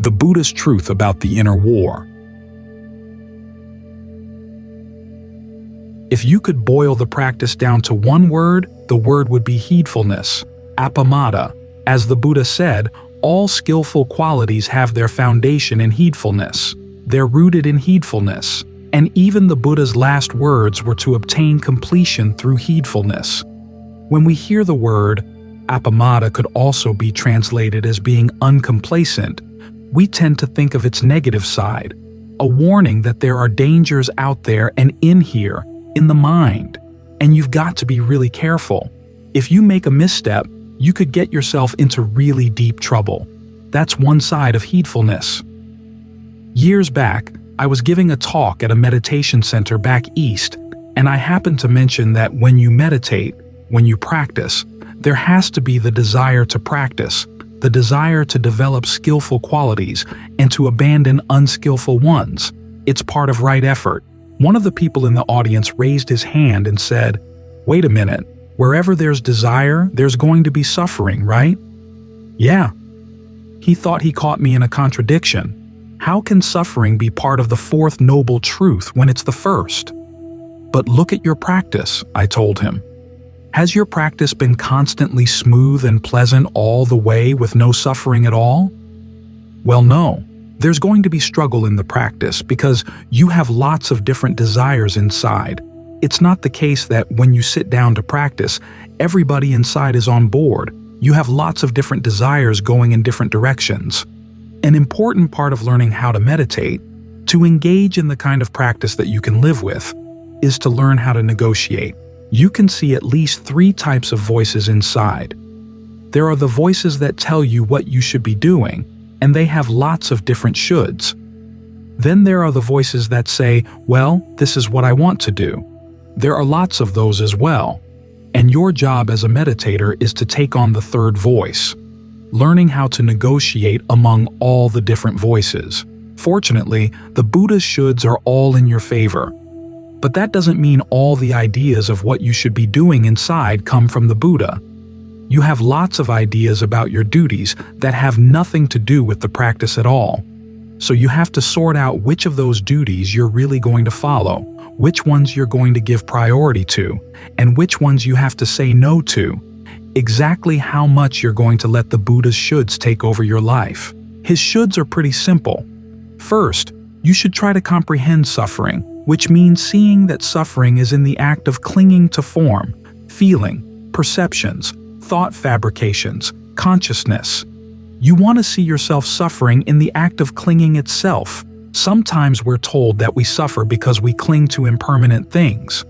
the Buddhist truth about the inner war. If you could boil the practice down to one word, the word would be heedfulness, Appamada. As the Buddha said, all skillful qualities have their foundation in heedfulness. They're rooted in heedfulness, and even the Buddha's last words were to obtain completion through heedfulness. When we hear the word, Appamada could also be translated as being uncomplacent. We tend to think of its negative side, a warning that there are dangers out there and in here, in the mind, and you've got to be really careful. If you make a misstep, you could get yourself into really deep trouble. That's one side of heedfulness. Years back, I was giving a talk at a meditation center back east, and I happened to mention that when you meditate, when you practice, there has to be the desire to practice, the desire to develop skillful qualities and to abandon unskillful ones. It's part of right effort. One of the people in the audience raised his hand and said, "Wait a minute, wherever there's desire, there's going to be suffering, right?" Yeah. He thought he caught me in a contradiction. How can suffering be part of the fourth noble truth when it's the first? But look at your practice, I told him. Has your practice been constantly smooth and pleasant all the way with no suffering at all? Well, no. There's going to be struggle in the practice because you have lots of different desires inside. It's not the case that when you sit down to practice, everybody inside is on board. You have lots of different desires going in different directions. An important part of learning how to meditate, to engage in the kind of practice that you can live with, is to learn how to negotiate. You can see at least 3 types of voices inside. There are the voices that tell you what you should be doing, and they have lots of different shoulds. Then there are the voices that say, well, this is what I want to do. There are lots of those as well. And your job as a meditator is to take on the third voice, learning how to negotiate among all the different voices. Fortunately, the Buddha's shoulds are all in your favor. But that doesn't mean all the ideas of what you should be doing inside come from the Buddha. You have lots of ideas about your duties that have nothing to do with the practice at all. So you have to sort out which of those duties you're really going to follow, which ones you're going to give priority to, and which ones you have to say no to. Exactly how much you're going to let the Buddha's shoulds take over your life. His shoulds are pretty simple. First, you should try to comprehend suffering, which means seeing that suffering is in the act of clinging to form, feeling, perceptions, thought fabrications, consciousness. You want to see yourself suffering in the act of clinging itself. Sometimes we're told that we suffer because we cling to impermanent things.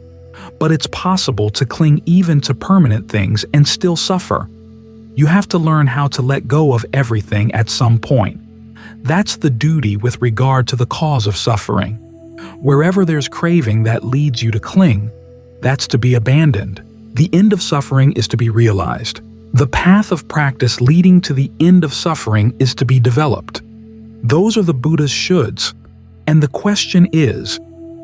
But it's possible to cling even to permanent things and still suffer. You have to learn how to let go of everything at some point. That's the duty with regard to the cause of suffering. Wherever there's craving that leads you to cling, that's to be abandoned. The end of suffering is to be realized. The path of practice leading to the end of suffering is to be developed. Those are the Buddha's shoulds. And the question is,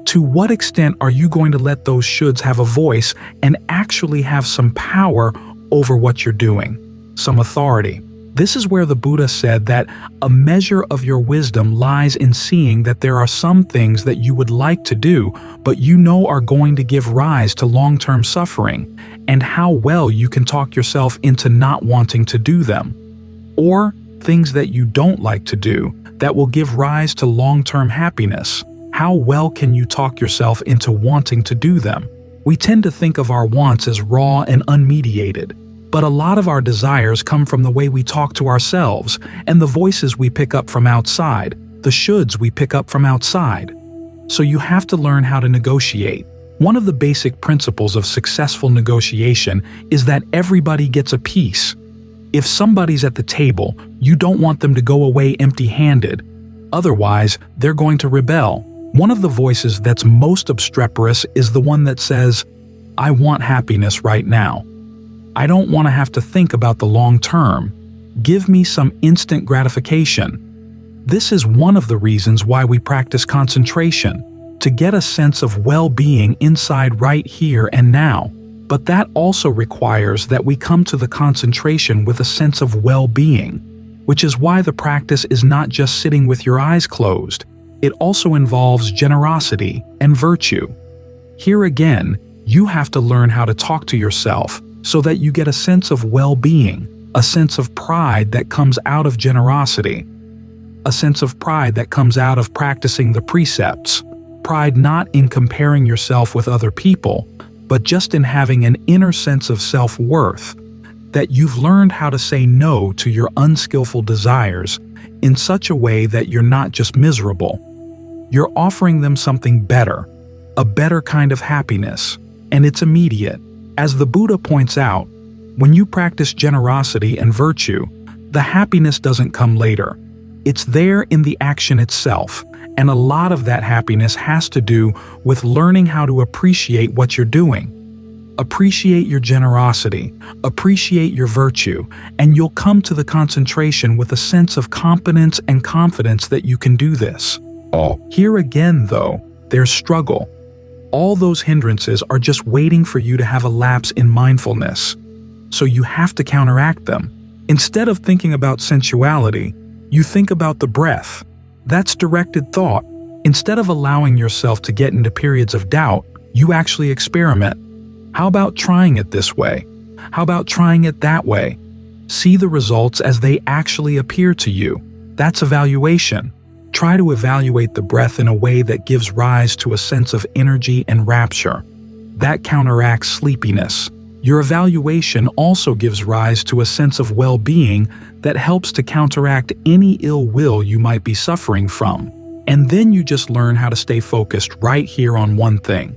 to what extent are you going to let those shoulds have a voice and actually have some power over what you're doing, some authority? This is where the Buddha said that a measure of your wisdom lies in seeing that there are some things that you would like to do, but you know are going to give rise to long-term suffering, and how well you can talk yourself into not wanting to do them. Or things that you don't like to do that will give rise to long-term happiness. How well can you talk yourself into wanting to do them? We tend to think of our wants as raw and unmediated. But a lot of our desires come from the way we talk to ourselves and the voices we pick up from outside, the shoulds we pick up from outside. So you have to learn how to negotiate. One of the basic principles of successful negotiation is that everybody gets a piece. If somebody's at the table, you don't want them to go away empty-handed. Otherwise, they're going to rebel. One of the voices that's most obstreperous is the one that says, "I want happiness right now. I don't want to have to think about the long term. Give me some instant gratification." This is one of the reasons why we practice concentration, to get a sense of well-being inside right here and now. But that also requires that we come to the concentration with a sense of well-being. which is why the practice is not just sitting with your eyes closed. It also involves generosity and virtue. Here again, you have to learn how to talk to yourself so that you get a sense of well-being, a sense of pride that comes out of generosity, a sense of pride that comes out of practicing the precepts. Pride not in comparing yourself with other people, but just in having an inner sense of self-worth, that you've learned how to say no to your unskillful desires in such a way that you're not just miserable. You're offering them something better, a better kind of happiness, and it's immediate. As the Buddha points out, when you practice generosity and virtue, the happiness doesn't come later. It's there in the action itself, and a lot of that happiness has to do with learning how to appreciate what you're doing. Appreciate your generosity, appreciate your virtue, and you'll come to the concentration with a sense of competence and confidence that you can do this. Here again, though, there's struggle. All those hindrances are just waiting for you to have a lapse in mindfulness. So you have to counteract them. Instead of thinking about sensuality, you think about the breath. That's directed thought. Instead of allowing yourself to get into periods of doubt, you actually experiment. How about trying it this way? How about trying it that way? See the results as they actually appear to you. That's evaluation. Try to evaluate the breath in a way that gives rise to a sense of energy and rapture. That counteracts sleepiness. Your evaluation also gives rise to a sense of well-being that helps to counteract any ill will you might be suffering from. And then you just learn how to stay focused right here on one thing.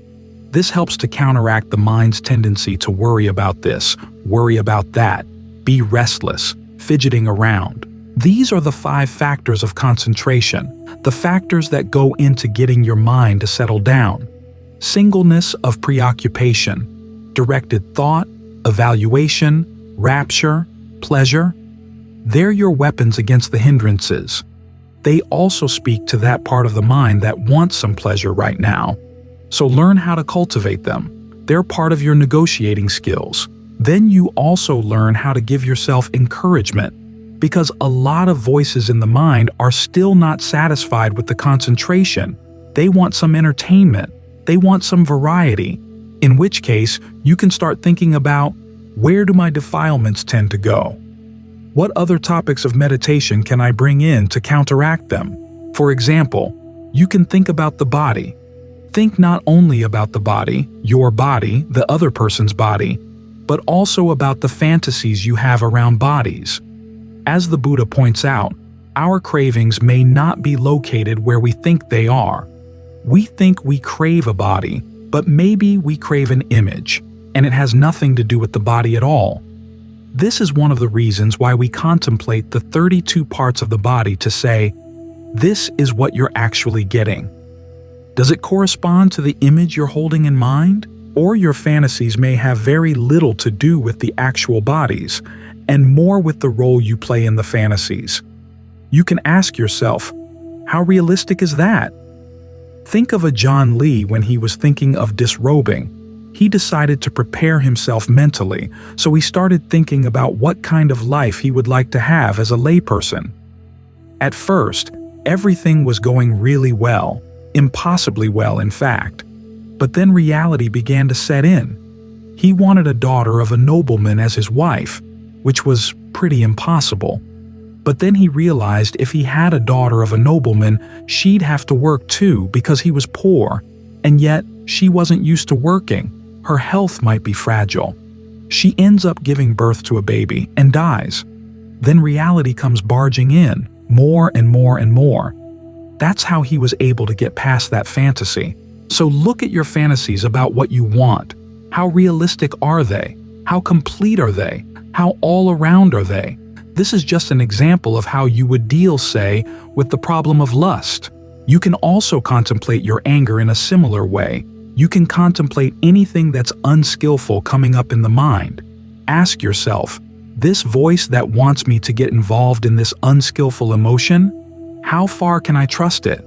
This helps to counteract the mind's tendency to worry about this, worry about that, be restless, fidgeting around. These are the 5 factors of concentration, the factors that go into getting your mind to settle down. Singleness of preoccupation, directed thought, evaluation, rapture, pleasure. They're your weapons against the hindrances. They also speak to that part of the mind that wants some pleasure right now. So learn how to cultivate them. They're part of your negotiating skills. Then you also learn how to give yourself encouragement, because a lot of voices in the mind are still not satisfied with the concentration. They want some entertainment. They want some variety. In which case, you can start thinking about, where do my defilements tend to go? What other topics of meditation can I bring in to counteract them? For example, you can think about the body. Think not only about the body, your body, the other person's body, but also about the fantasies you have around bodies. As the Buddha points out, our cravings may not be located where we think they are. We think we crave a body, but maybe we crave an image, and it has nothing to do with the body at all. This is one of the reasons why we contemplate the 32 parts of the body to say, this is what you're actually getting. Does it correspond to the image you're holding in mind? Or your fantasies may have very little to do with the actual bodies, and more with the role you play in the fantasies. You can ask yourself, how realistic is that? Think of a John Lee when he was thinking of disrobing. He decided to prepare himself mentally, so he started thinking about what kind of life he would like to have as a layperson. At first, everything was going really well, impossibly well in fact. But then reality began to set in. He wanted a daughter of a nobleman as his wife, which was pretty impossible. But then he realized if he had a daughter of a nobleman, she'd have to work too because he was poor, and yet she wasn't used to working. Her health might be fragile. She ends up giving birth to a baby and dies. Then reality comes barging in, more and more and more. That's how he was able to get past that fantasy. So look at your fantasies about what you want. How realistic are they? How complete are they? How all around are they? This is just an example of how you would deal, say, with the problem of lust. You can also contemplate your anger in a similar way. You can contemplate anything that's unskillful coming up in the mind. Ask yourself, this voice that wants me to get involved in this unskillful emotion, how far can I trust it?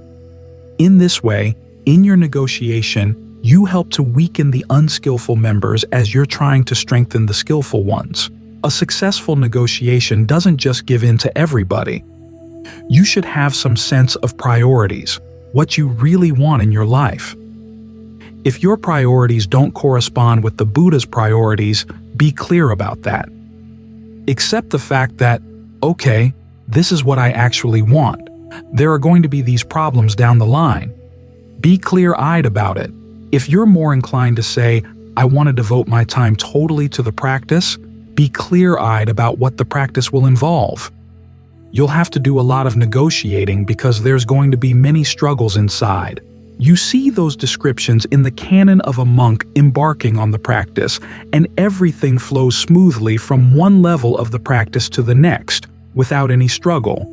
In this way, in your negotiation, you help to weaken the unskillful members as you're trying to strengthen the skillful ones. A successful negotiation doesn't just give in to everybody. You should have some sense of priorities, what you really want in your life. If your priorities don't correspond with the Buddha's priorities, be clear about that. Accept the fact that, okay, this is what I actually want. There are going to be these problems down the line. Be clear-eyed about it. If you're more inclined to say, I want to devote my time totally to the practice, be clear-eyed about what the practice will involve. You'll have to do a lot of negotiating because there's going to be many struggles inside. You see those descriptions in the canon of a monk embarking on the practice, and everything flows smoothly from one level of the practice to the next, without any struggle.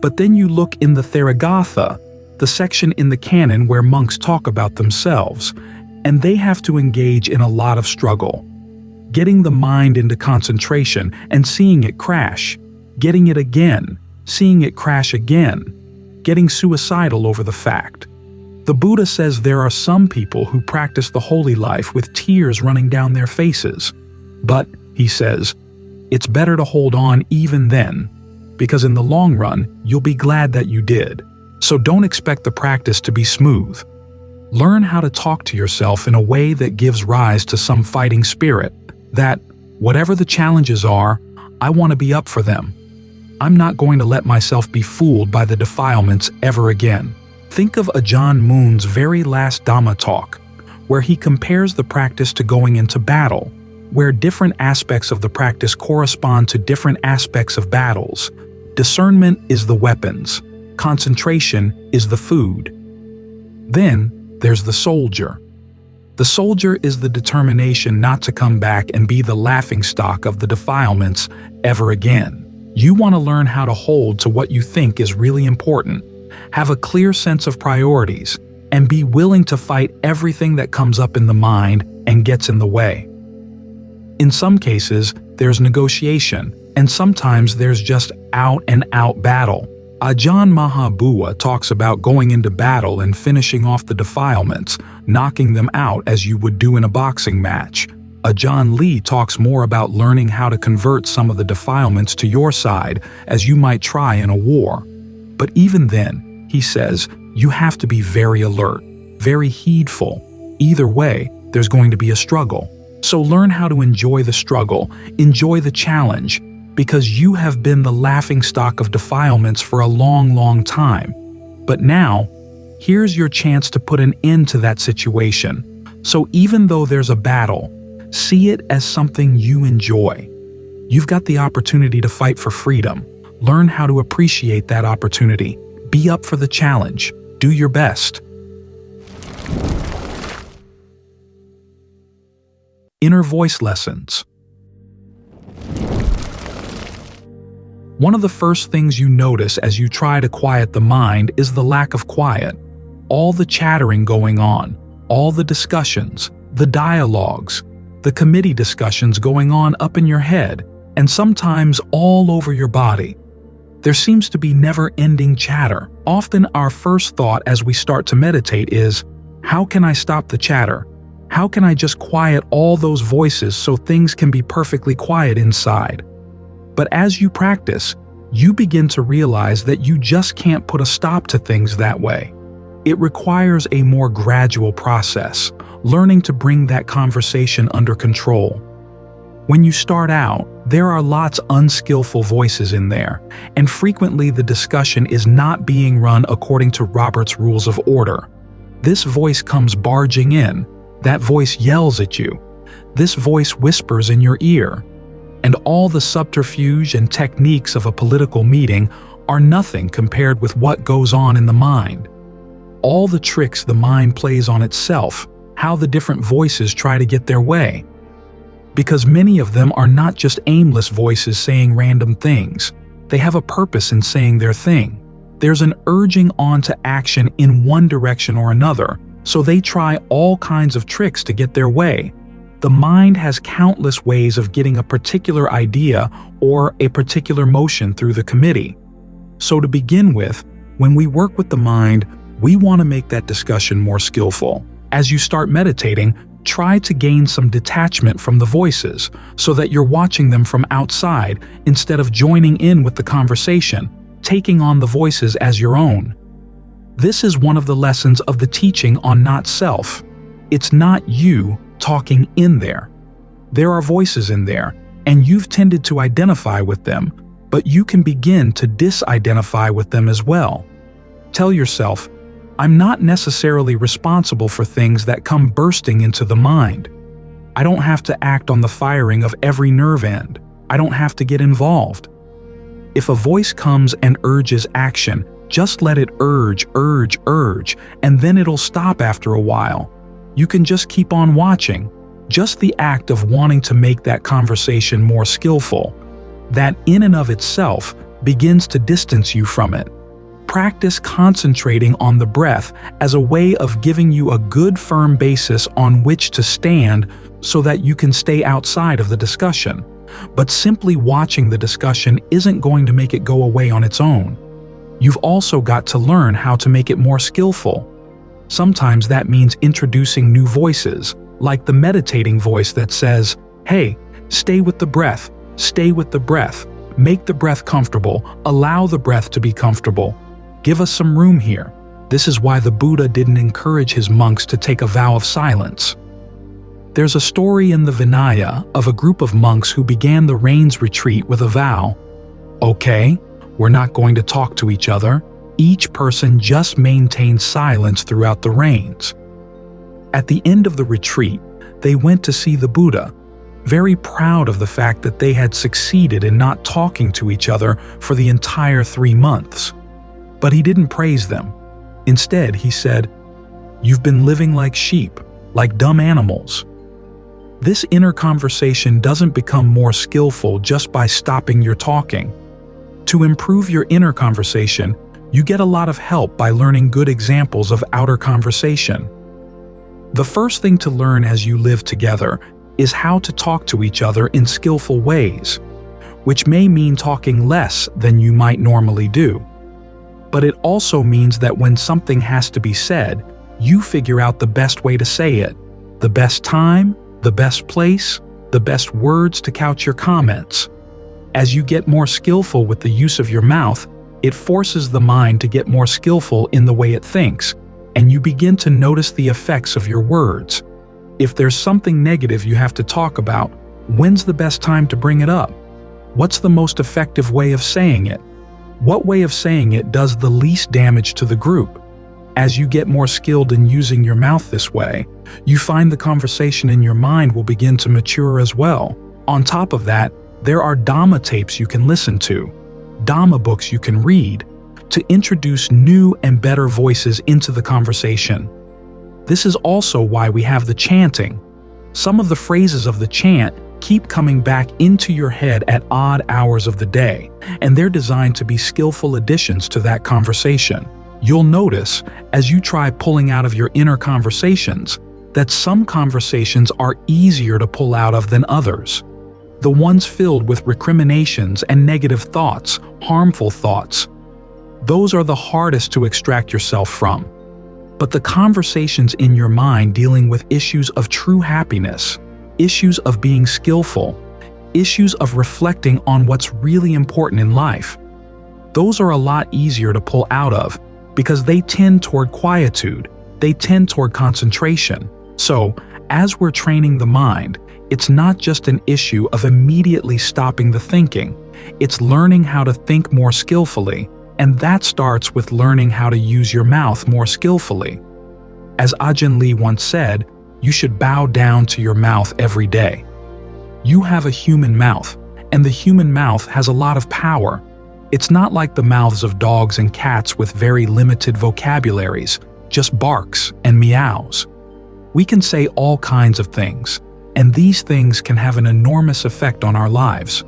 But then you look in the Theragatha, the section in the canon where monks talk about themselves, and they have to engage in a lot of struggle. Getting the mind into concentration and seeing it crash, getting it again, seeing it crash again, getting suicidal over the fact. The Buddha says there are some people who practice the holy life with tears running down their faces. But, he says, it's better to hold on even then, because in the long run, you'll be glad that you did. So don't expect the practice to be smooth. Learn how to talk to yourself in a way that gives rise to some fighting spirit, that, whatever the challenges are, I want to be up for them. I'm not going to let myself be fooled by the defilements ever again. Think of Ajahn Mun's very last Dhamma talk, where he compares the practice to going into battle, where different aspects of the practice correspond to different aspects of battles. Discernment is the weapons. Concentration is the food. Then, there's the soldier. The soldier is the determination not to come back and be the laughingstock of the defilements ever again. You want to learn how to hold to what you think is really important, have a clear sense of priorities, and be willing to fight everything that comes up in the mind and gets in the way. In some cases, there's negotiation, and sometimes there's just out-and-out battle. Ajahn Mahabua talks about going into battle and finishing off the defilements, knocking them out as you would do in a boxing match. Ajahn Lee talks more about learning how to convert some of the defilements to your side as you might try in a war. But even then, he says, you have to be very alert, very heedful. Either way, there's going to be a struggle. So learn how to enjoy the struggle, enjoy the challenge, because you have been the laughingstock of defilements for a long, long time. But now, here's your chance to put an end to that situation. So even though there's a battle, see it as something you enjoy. You've got the opportunity to fight for freedom. Learn how to appreciate that opportunity. Be up for the challenge. Do your best. Inner voice lessons. One of the first things you notice as you try to quiet the mind is the lack of quiet. All the chattering going on, all the discussions, the dialogues, the committee discussions going on up in your head, and sometimes all over your body. There seems to be never-ending chatter. Often our first thought as we start to meditate is, how can I stop the chatter? How can I just quiet all those voices so things can be perfectly quiet inside? But as you practice, you begin to realize that you just can't put a stop to things that way. It requires a more gradual process, learning to bring that conversation under control. When you start out, there are lots of unskillful voices in there, and frequently the discussion is not being run according to Robert's rules of order. This voice comes barging in, that voice yells at you, this voice whispers in your ear, and all the subterfuge and techniques of a political meeting are nothing compared with what goes on in the mind. All the tricks the mind plays on itself, how the different voices try to get their way. Because many of them are not just aimless voices saying random things. They have a purpose in saying their thing. There's an urging on to action in one direction or another, so they try all kinds of tricks to get their way. The mind has countless ways of getting a particular idea or a particular motion through the committee. So to begin with, when we work with the mind, we want to make that discussion more skillful. As you start meditating, Try to gain some detachment from the voices so that you're watching them from outside instead of joining in with the conversation, taking on the voices as your own. This is one of the lessons of the teaching on not self. It's not you talking in there. There are voices in there, and you've tended to identify with them, but you can begin to disidentify with them as well. Tell yourself, I'm not necessarily responsible for things that come bursting into the mind. I don't have to act on the firing of every nerve end. I don't have to get involved. If a voice comes and urges action, just let it urge, and then it'll stop after a while. You can just keep on watching. Just the act of wanting to make that conversation more skillful, that in and of itself begins to distance you from it. Practice concentrating on the breath as a way of giving you a good firm basis on which to stand so that you can stay outside of the discussion. But simply watching the discussion isn't going to make it go away on its own. You've also got to learn how to make it more skillful. Sometimes that means introducing new voices, like the meditating voice that says, "Hey, stay with the breath, stay with the breath, make the breath comfortable, allow the breath to be comfortable. Give us some room here." This is why the Buddha didn't encourage his monks to take a vow of silence. There's a story in the Vinaya of a group of monks who began the rains retreat with a vow. Okay, we're not going to talk to each other. Each person just maintained silence throughout the rains. At the end of the retreat, they went to see the Buddha, very proud of the fact that they had succeeded in not talking to each other for the entire 3 months. But he didn't praise them. Instead, he said, "You've been living like sheep, like dumb animals." This inner conversation doesn't become more skillful just by stopping your talking. To improve your inner conversation, you get a lot of help by learning good examples of outer conversation. The first thing to learn as you live together is how to talk to each other in skillful ways, which may mean talking less than you might normally do. But it also means that when something has to be said, you figure out the best way to say it, the best time, the best place, the best words to couch your comments. As you get more skillful with the use of your mouth, it forces the mind to get more skillful in the way it thinks, and you begin to notice the effects of your words. If there's something negative you have to talk about, when's the best time to bring it up? What's the most effective way of saying it? What way of saying it does the least damage to the group? As you get more skilled in using your mouth this way, you find the conversation in your mind will begin to mature as well. On top of that, there are Dhamma tapes you can listen to, Dhamma books you can read, to introduce new and better voices into the conversation. This is also why we have the chanting. Some of the phrases of the chant keep coming back into your head at odd hours of the day, and they're designed to be skillful additions to that conversation. You'll notice, as you try pulling out of your inner conversations, that some conversations are easier to pull out of than others. The ones filled with recriminations and negative thoughts, harmful thoughts, those are the hardest to extract yourself from. But the conversations in your mind dealing with issues of true happiness, issues of being skillful, issues of reflecting on what's really important in life, those are a lot easier to pull out of because they tend toward quietude, they tend toward concentration. So, as we're training the mind, it's not just an issue of immediately stopping the thinking, it's learning how to think more skillfully, and that starts with learning how to use your mouth more skillfully. As Ajahn Lee once said, you should bow down to your mouth every day. You have a human mouth, and the human mouth has a lot of power. It's not like the mouths of dogs and cats with very limited vocabularies, just barks and meows. We can say all kinds of things, and these things can have an enormous effect on our lives.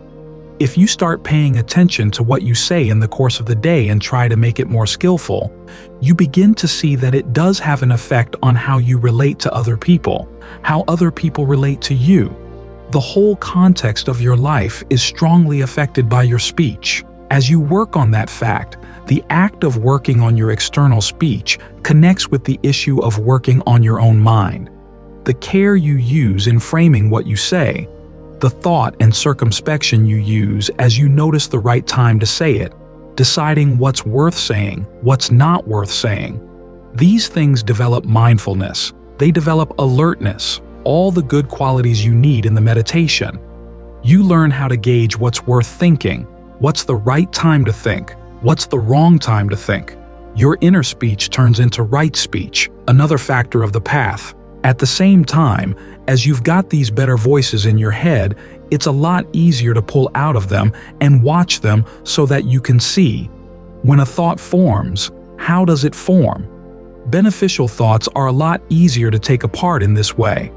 If you start paying attention to what you say in the course of the day and try to make it more skillful, you begin to see that it does have an effect on how you relate to other people, how other people relate to you. The whole context of your life is strongly affected by your speech. As you work on that fact, the act of working on your external speech connects with the issue of working on your own mind. the care you use in framing what you say, the thought and circumspection you use as you notice the right time to say it, deciding what's worth saying, what's not worth saying. These things develop mindfulness. They develop alertness, all the good qualities you need in the meditation. You learn how to gauge what's worth thinking, what's the right time to think, what's the wrong time to think. Your inner speech turns into right speech, another factor of the path. At the same time, as you've got these better voices in your head, it's a lot easier to pull out of them and watch them so that you can see. When a thought forms, how does it form? Beneficial thoughts are a lot easier to take apart in this way.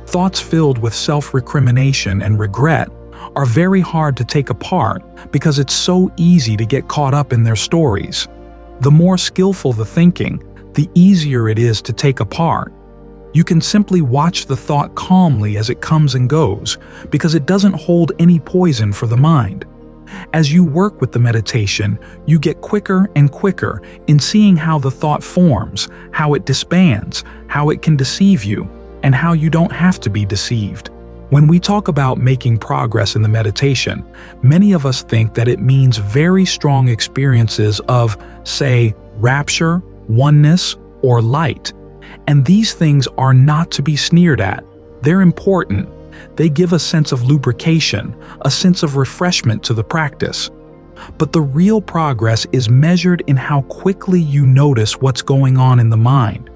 Thoughts filled with self-recrimination and regret are very hard to take apart because it's so easy to get caught up in their stories. The more skillful the thinking, the easier it is to take apart. You can simply watch the thought calmly as it comes and goes because it doesn't hold any poison for the mind. As you work with the meditation, you get quicker and quicker in seeing how the thought forms, how it disbands, how it can deceive you, and how you don't have to be deceived. When we talk about making progress in the meditation, many of us think that it means very strong experiences of, say, rapture, oneness, or light. And these things are not to be sneered at. They're important. They give a sense of lubrication, a sense of refreshment to the practice. But the real progress is measured in how quickly you notice what's going on in the mind.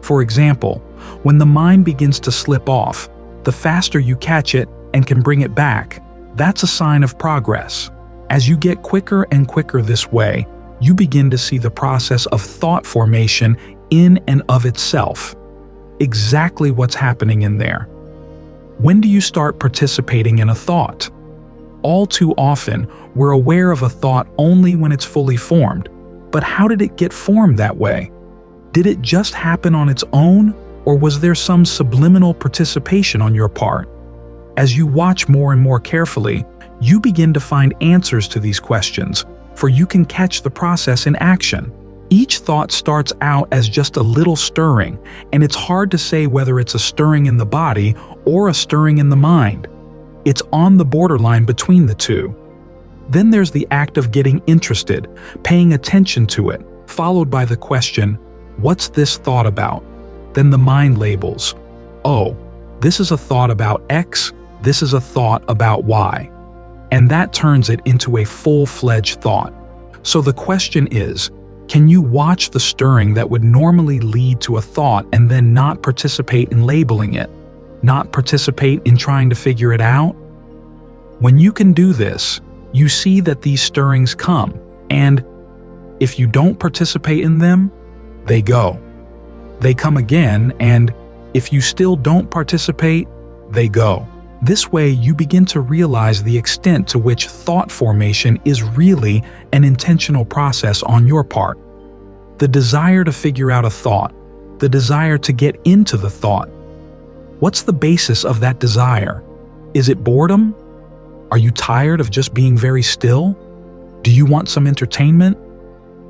For example, when the mind begins to slip off, the faster you catch it and can bring it back, that's a sign of progress. As you get quicker and quicker this way, you begin to see the process of thought formation in and of itself. Exactly what's happening in there. When do you start participating in a thought? All too often, we're aware of a thought only when it's fully formed. But how did it get formed that way? Did it just happen on its own, or was there some subliminal participation on your part? As you watch more and more carefully, you begin to find answers to these questions, for you can catch the process in action. Each thought starts out as just a little stirring, and it's hard to say whether it's a stirring in the body or a stirring in the mind. It's on the borderline between the two. Then there's the act of getting interested, paying attention to it, followed by the question, what's this thought about? Then the mind labels, oh, this is a thought about X, this is a thought about Y. And that turns it into a full-fledged thought. So the question is, can you watch the stirring that would normally lead to a thought and then not participate in labeling it? Not participate in trying to figure it out? When you can do this, you see that these stirrings come, and if you don't participate in them, they go. They come again, and if you still don't participate, they go. This way, you begin to realize the extent to which thought formation is really an intentional process on your part. The desire to figure out a thought, the desire to get into the thought. What's the basis of that desire? Is it boredom? Are you tired of just being very still? Do you want some entertainment?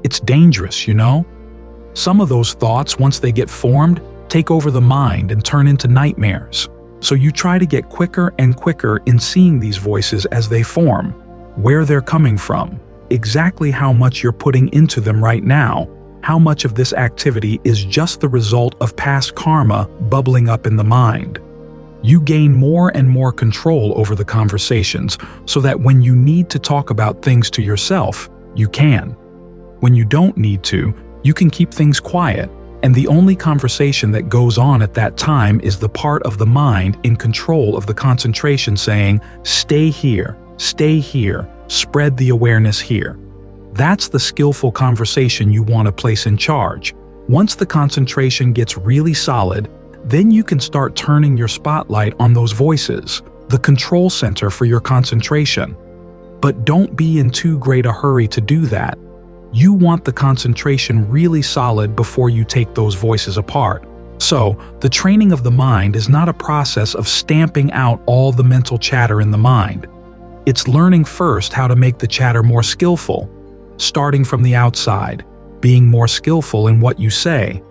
It's dangerous, you know? Some of those thoughts, once they get formed, take over the mind and turn into nightmares. So you try to get quicker and quicker in seeing these voices as they form, where they're coming from, exactly how much you're putting into them right now, how much of this activity is just the result of past karma bubbling up in the mind. You gain more and more control over the conversations so that when you need to talk about things to yourself, you can. When you don't need to, you can keep things quiet. And the only conversation that goes on at that time is the part of the mind in control of the concentration saying, stay here, spread the awareness here. That's the skillful conversation you want to place in charge. Once the concentration gets really solid, then you can start turning your spotlight on those voices, the control center for your concentration. But don't be in too great a hurry to do that. You want the concentration really solid before you take those voices apart. So, the training of the mind is not a process of stamping out all the mental chatter in the mind. It's learning first how to make the chatter more skillful, starting from the outside, being more skillful in what you say.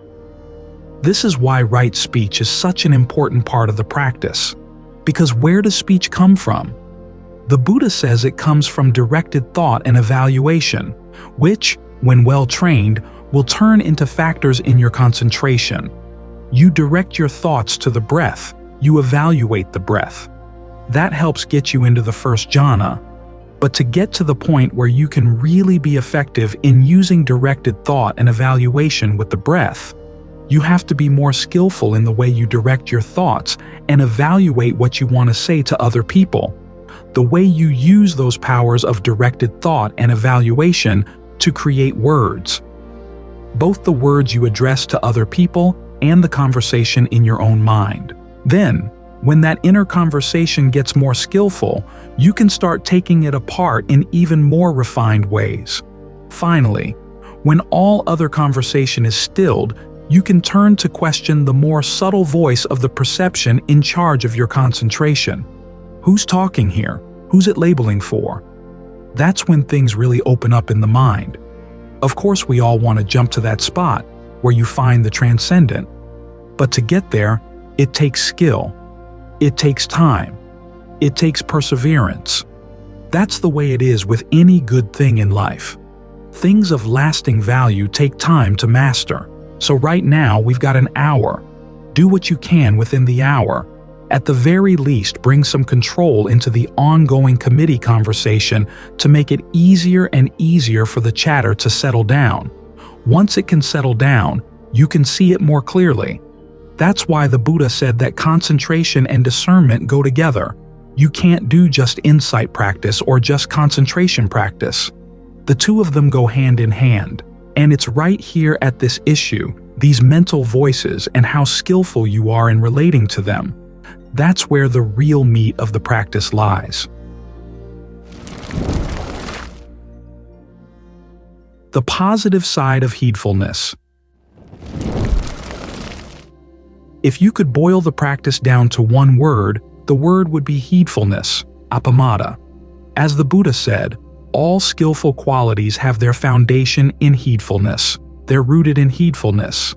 This is why right speech is such an important part of the practice. Because where does speech come from? The Buddha says it comes from directed thought and evaluation, which, when well trained, will turn into factors in your concentration. You direct your thoughts to the breath, you evaluate the breath. That helps get you into the first jhana. But to get to the point where you can really be effective in using directed thought and evaluation with the breath, you have to be more skillful in the way you direct your thoughts and evaluate what you want to say to other people. The way you use those powers of directed thought and evaluation to create words. Both the words you address to other people and the conversation in your own mind. Then, when that inner conversation gets more skillful, you can start taking it apart in even more refined ways. Finally, when all other conversation is stilled, you can turn to question the more subtle voice of the perception in charge of your concentration. Who's talking here? Who's it labeling for? That's when things really open up in the mind. Of course, we all want to jump to that spot where you find the transcendent. But to get there, it takes skill. It takes time. It takes perseverance. That's the way it is with any good thing in life. Things of lasting value take time to master. So right now, we've got an hour. Do what you can within the hour. At the very least, bring some control into the ongoing committee conversation to make it easier and easier for the chatter to settle down. Once it can settle down, you can see it more clearly. That's why the Buddha said that concentration and discernment go together. You can't do just insight practice or just concentration practice. The two of them go hand in hand. And it's right here at this issue, these mental voices and how skillful you are in relating to them. That's where the real meat of the practice lies. The positive side of heedfulness. If you could boil the practice down to one word, the word would be heedfulness, Appamada. As the Buddha said, all skillful qualities have their foundation in heedfulness. They're rooted in heedfulness.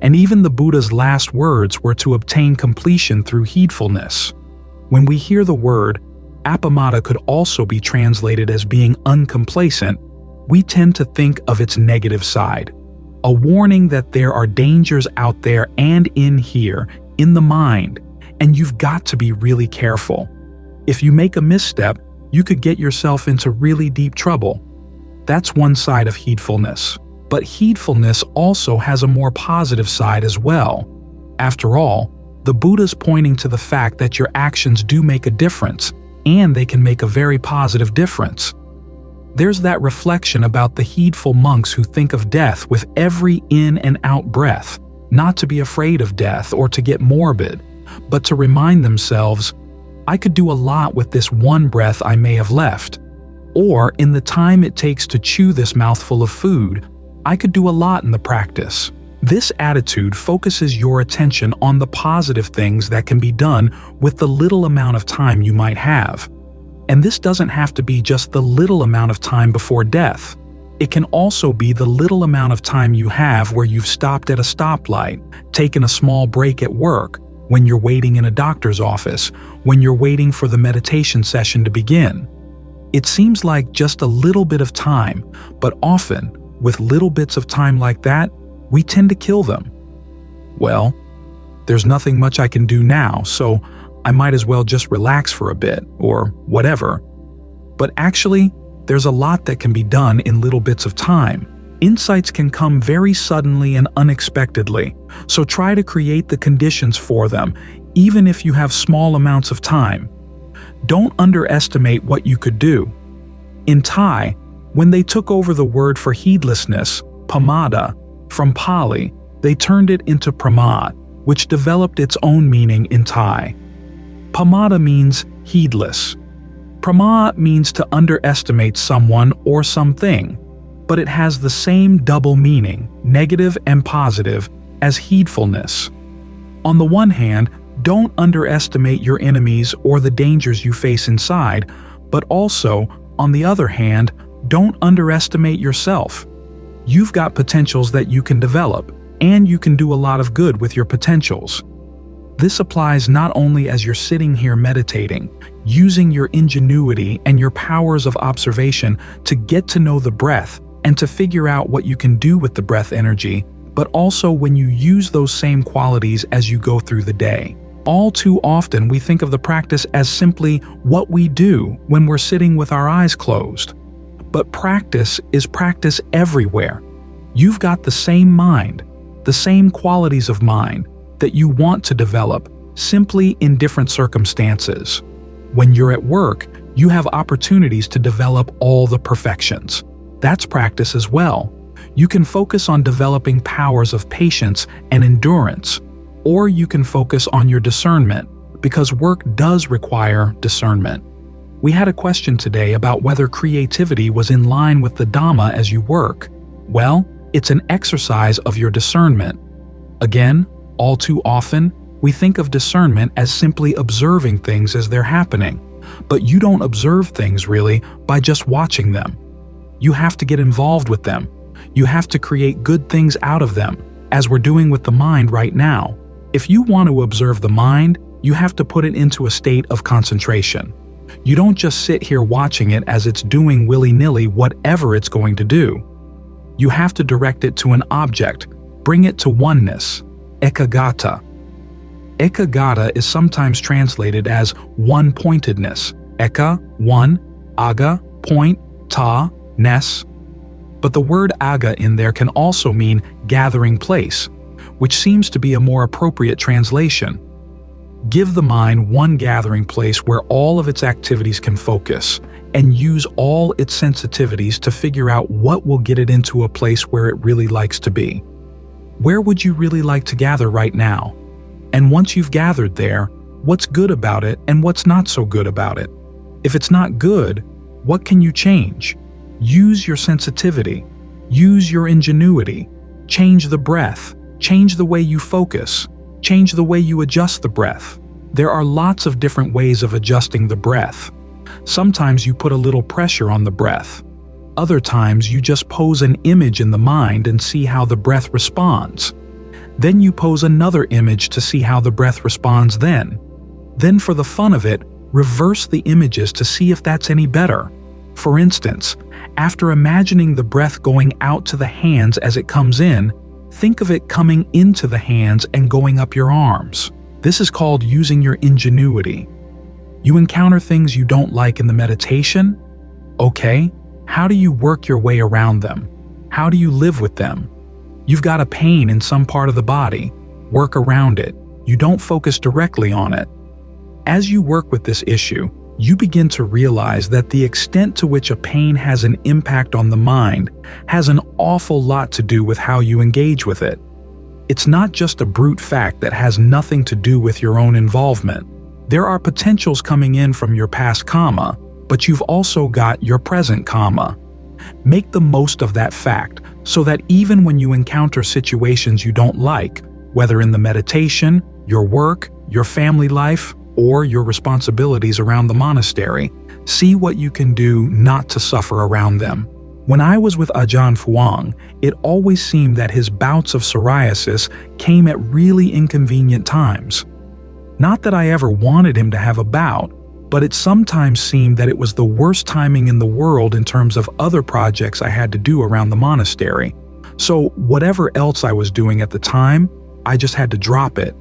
And even the Buddha's last words were to obtain completion through heedfulness. When we hear the word, Appamada could also be translated as being uncomplacent. We tend to think of its negative side. A warning that there are dangers out there and in here, in the mind, and you've got to be really careful. If you make a misstep, you could get yourself into really deep trouble. That's one side of heedfulness. But heedfulness also has a more positive side as well. After all, the Buddha's pointing to the fact that your actions do make a difference, and they can make a very positive difference. There's that reflection about the heedful monks who think of death with every in and out breath, not to be afraid of death or to get morbid, but to remind themselves, I could do a lot with this one breath I may have left. Or in the time it takes to chew this mouthful of food, I could do a lot in the practice. This attitude focuses your attention on the positive things that can be done with the little amount of time you might have. And this doesn't have to be just the little amount of time before death. It can also be the little amount of time you have where you've stopped at a stoplight, taken a small break at work, when you're waiting in a doctor's office, when you're waiting for the meditation session to begin. It seems like just a little bit of time, but often, with little bits of time like that, we tend to kill them. Well, there's nothing much I can do now, so I might as well just relax for a bit, or whatever. But actually, there's a lot that can be done in little bits of time. Insights can come very suddenly and unexpectedly, so try to create the conditions for them, even if you have small amounts of time. Don't underestimate what you could do. In Thai, when they took over the word for heedlessness, Appamada, from Pali, they turned it into pramad, which developed its own meaning in Thai. Appamada means heedless. Pramad means to underestimate someone or something, but it has the same double meaning, negative and positive, as heedfulness. On the one hand, don't underestimate your enemies or the dangers you face inside, but also, on the other hand, don't underestimate yourself. You've got potentials that you can develop, and you can do a lot of good with your potentials. This applies not only as you're sitting here meditating, using your ingenuity and your powers of observation to get to know the breath and to figure out what you can do with the breath energy, but also when you use those same qualities as you go through the day. All too often we think of the practice as simply what we do when we're sitting with our eyes closed. But practice is practice everywhere. You've got the same mind, the same qualities of mind that you want to develop, simply in different circumstances. When you're at work, you have opportunities to develop all the perfections. That's practice as well. You can focus on developing powers of patience and endurance, or you can focus on your discernment, because work does require discernment. We had a question today about whether creativity was in line with the Dhamma as you work. Well, it's an exercise of your discernment. Again, all too often, we think of discernment as simply observing things as they're happening, but you don't observe things really by just watching them. You have to get involved with them. You have to create good things out of them, as we're doing with the mind right now. If you want to observe the mind, you have to put it into a state of concentration. You don't just sit here watching it as it's doing willy-nilly whatever it's going to do. You have to direct it to an object, bring it to oneness, ekaggata. Ekaggata is sometimes translated as one-pointedness, eka, one, aga, point, ta, ness. But the word aga in there can also mean gathering place, which seems to be a more appropriate translation. Give the mind one gathering place where all of its activities can focus, and use all its sensitivities to figure out what will get it into a place where it really likes to be. Where would you really like to gather right now? And once you've gathered there, what's good about it and what's not so good about it? If it's not good, what can you change? Use your sensitivity. Use your ingenuity. Change the breath. Change the way you focus. Change the way you adjust the breath. There are lots of different ways of adjusting the breath. Sometimes you put a little pressure on the breath. Other times you just pose an image in the mind and see how the breath responds. Then you pose another image to see how the breath responds then. Then for the fun of it, reverse the images to see if that's any better. For instance, after imagining the breath going out to the hands as it comes in, think of it coming into the hands and going up your arms. This is called using your ingenuity. You encounter things you don't like in the meditation? Okay, how do you work your way around them? How do you live with them? You've got a pain in some part of the body. Work around it. You don't focus directly on it. As you work with this issue, you begin to realize that the extent to which a pain has an impact on the mind has an awful lot to do with how you engage with it. It's not just a brute fact that has nothing to do with your own involvement. There are potentials coming in from your past karma, but you've also got your present karma. Make the most of that fact so that even when you encounter situations you don't like, whether in the meditation, your work, your family life, or your responsibilities around the monastery, see what you can do not to suffer around them. When I was with Ajahn Fuang, it always seemed that his bouts of psoriasis came at really inconvenient times. Not that I ever wanted him to have a bout, but it sometimes seemed that it was the worst timing in the world in terms of other projects I had to do around the monastery. So whatever else I was doing at the time, I just had to drop it.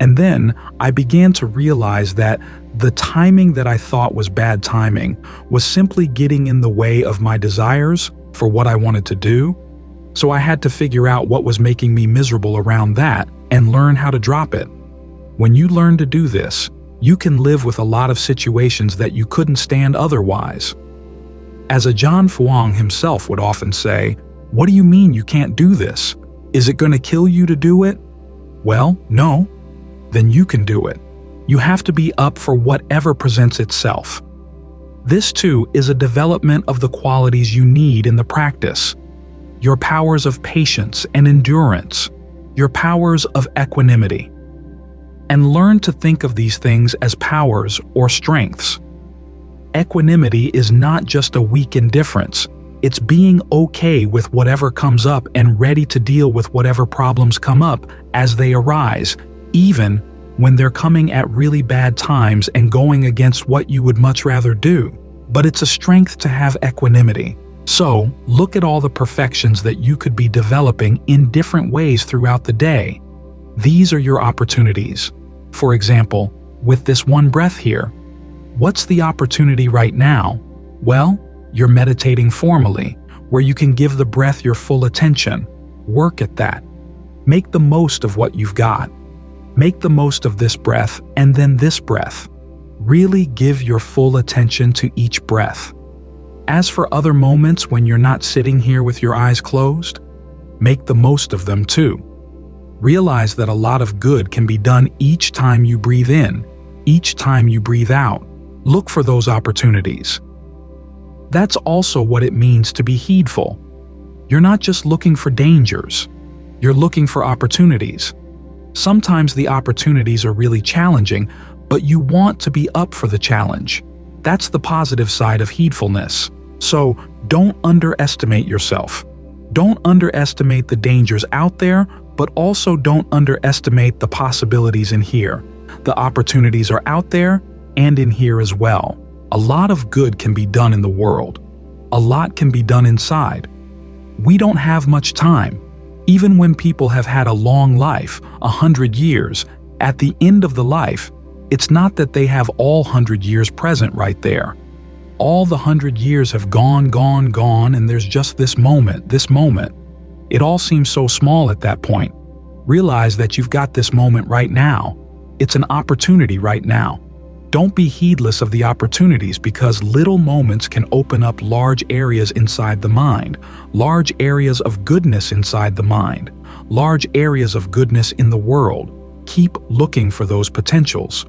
And then I began to realize that the timing that I thought was bad timing was simply getting in the way of my desires for what I wanted to do. So I had to figure out what was making me miserable around that and learn how to drop it. When you learn to do this, you can live with a lot of situations that you couldn't stand otherwise. As Ajahn Fuang himself would often say, "What do you mean you can't do this? Is it going to kill you to do it?" Well, no. Then you can do it. You have to be up for whatever presents itself. This too is a development of the qualities you need in the practice. Your powers of patience and endurance, your powers of equanimity. And learn to think of these things as powers or strengths. Equanimity is not just a weak indifference. It's being okay with whatever comes up and ready to deal with whatever problems come up as they arise, even when they're coming at really bad times and going against what you would much rather do. But it's a strength to have equanimity. So, look at all the perfections that you could be developing in different ways throughout the day. These are your opportunities. For example, with this one breath here, what's the opportunity right now? Well, you're meditating formally, where you can give the breath your full attention. Work at that. Make the most of what you've got. Make the most of this breath and then this breath. Really give your full attention to each breath. As for other moments when you're not sitting here with your eyes closed, make the most of them too. Realize that a lot of good can be done each time you breathe in, each time you breathe out. Look for those opportunities. That's also what it means to be heedful. You're not just looking for dangers, you're looking for opportunities. Sometimes the opportunities are really challenging, but you want to be up for the challenge. That's the positive side of heedfulness. So don't underestimate yourself. Don't underestimate the dangers out there, but also don't underestimate the possibilities in here. The opportunities are out there and in here as well. A lot of good can be done in the world. A lot can be done inside. We don't have much time. Even when people have had a long life, 100 years, at the end of the life, it's not that they have all 100 years present right there. All the 100 years have gone, and there's just this moment. It all seems so small at that point. Realize that you've got this moment right now. It's an opportunity right now. Don't be heedless of the opportunities, because little moments can open up large areas inside the mind, large areas of goodness inside the mind, large areas of goodness in the world. Keep looking for those potentials.